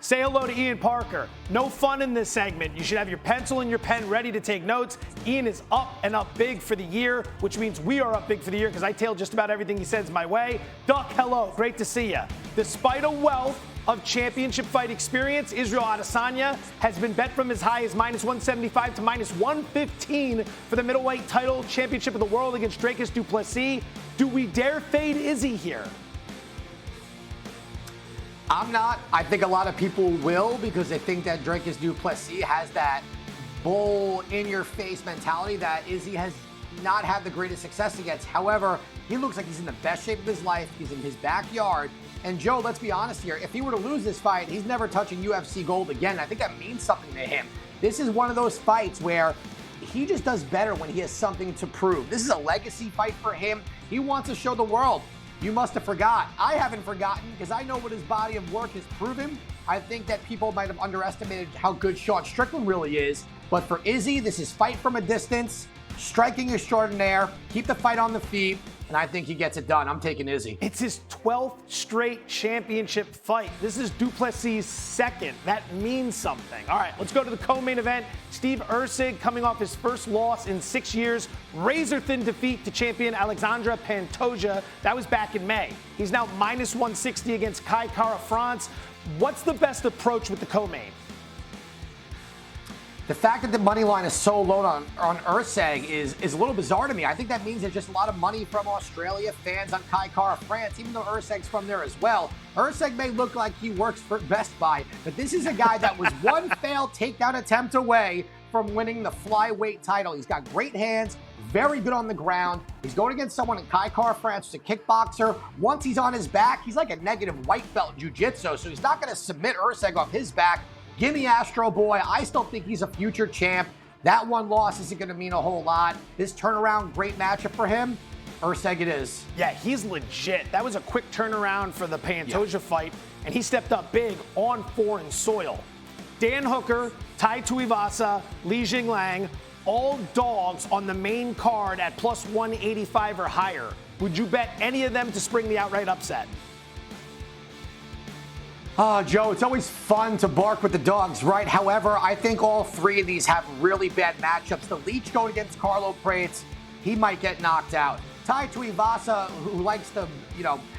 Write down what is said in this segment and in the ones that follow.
Say hello to Ian Parker. No fun in this segment. You should have your pencil and your pen ready to take notes. Ian is up and up big for the year, which means we are up big for the year because I tail just about everything he sends my way. Duck, hello. Great to see you. Despite a wealth of championship fight experience, Israel Adesanya has been bet from as high as -175 to -115 for the middleweight title championship of the world against Dricus Du Plessis. Do we dare fade Izzy here? I'm not. I think a lot of people will because they think that Dricus Du Plessis has that bull in your face mentality that Izzy has not had the greatest success against. However, he looks like he's in the best shape of his life. He's in his backyard. And Joe, let's be honest here. If he were to lose this fight, he's never touching UFC gold again. I think that means something to him. This is one of those fights where he just does better when he has something to prove. This is a legacy fight for him. He wants to show the world. You must have forgot. I haven't forgotten because I know what his body of work has proven. I think that people might have underestimated how good Sean Strickland really is. But for Izzy, this is fight from a distance, striking extraordinaire, keep the fight on the feet, and I think he gets it done. I'm taking Izzy. It's his 12th straight championship fight. This is Du Plessis' second. That means something. All right, let's go to the co-main event. Steve Erceg coming off his first loss in 6 years. Razor-thin defeat to champion Alexandra Pantoja. That was back in May. He's now -160 against Kai Kara France. What's the best approach with the co-main? The fact that the money line is so low on Erceg is a little bizarre to me. I think that means there's just a lot of money from Australia fans on Kai Kara France, even though Erceg's from there as well. Erceg may look like he works for Best Buy, but this is a guy that was one failed takedown attempt away from winning the flyweight title. He's got great hands, very good on the ground. He's going against someone in Kai Kara France who's a kickboxer. Once he's on his back, he's like a negative white belt in jiu-jitsu, so he's not going to submit Erceg off his back. Give me Astro Boy. I still think he's a future champ. That one loss isn't going to mean a whole lot. This turnaround, great matchup for him. Erceg it is. Yeah, he's legit. That was a quick turnaround for the Pantoja fight, and he stepped up big on foreign soil. Dan Hooker, Tai Tuivasa, Li Jingliang, all dogs on the main card at +185 or higher. Would you bet any of them to spring the outright upset? Oh, Joe, it's always fun to bark with the dogs, right? However, I think all three of these have really bad matchups. The Leech going against Carlo Prates, he might get knocked out. Tai Tuivasa, who likes to,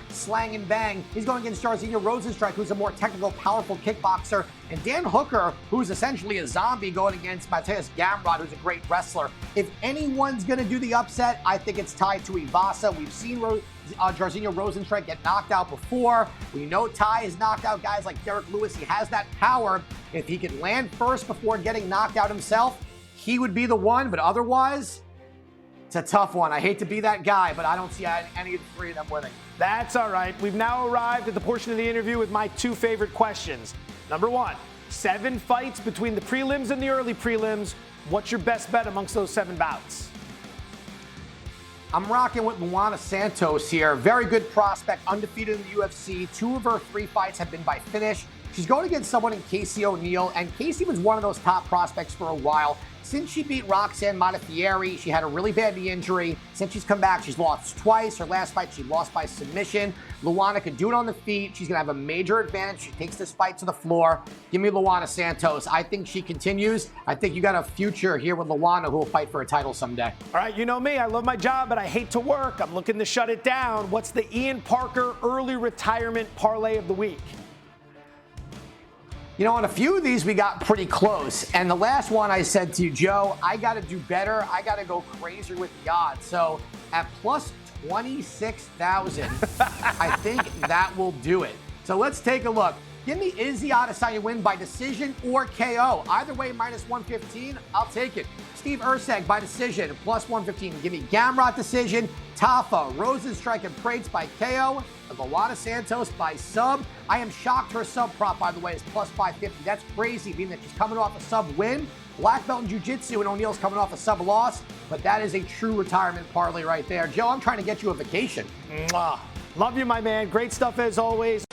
slang and bang, he's going against Jairzinho Rozenstruik, who's a more technical, powerful kickboxer. And Dan Hooker, who's essentially a zombie, going against Mateusz Gamrot, who's a great wrestler. If anyone's going to do the upset, I think it's Tai Tuivasa. We've seen Jairzinho Rozenstruik get knocked out before. We know Tai has knocked out guys like Derek Lewis. He has that power. If he could land first before getting knocked out himself, he would be the one. But otherwise, it's a tough one. I hate to be that guy, but I don't see any of the three of them winning. That's all right. We've now arrived at the portion of the interview with my two favorite questions. Number one, 7 fights between the prelims and the early prelims. What's your best bet amongst those 7 bouts? I'm rocking with Luana Santos here. Very good prospect, undefeated in the UFC. 2 of her 3 fights have been by finish. She's going against someone in Casey O'Neill, and Casey was one of those top prospects for a while. Since she beat Roxanne Modafferi, she had a really bad knee injury. Since she's come back, she's lost twice. Her last fight, she lost by submission. Luana could do it on the feet. She's going to have a major advantage. She takes this fight to the floor. Give me Luana Santos. I think she continues. I think you got a future here with Luana who will fight for a title someday. All right, you know me. I love my job, but I hate to work. I'm looking to shut it down. What's the Ian Parker early retirement parlay of the week? On a few of these, we got pretty close. And the last one I said to you, Joe, I got to do better. I got to go crazier with the odds. So at plus 26,000, I think that will do it. So let's take a look. Give me Izzy Adesanya win by decision or KO. Either way, -115, I'll take it. Steve Erceg by decision, +115. Give me Gamrot decision, Tafa, Rozenstruik, and Prates by KO. And Luana Santos by sub. I am shocked her sub prop, by the way, is +550. That's crazy, being that she's coming off a sub win. Black belt in jiu-jitsu, and O'Neill's coming off a sub loss. But that is a true retirement parlay right there. Joe, I'm trying to get you a vacation. Mwah. Love you, my man. Great stuff as always.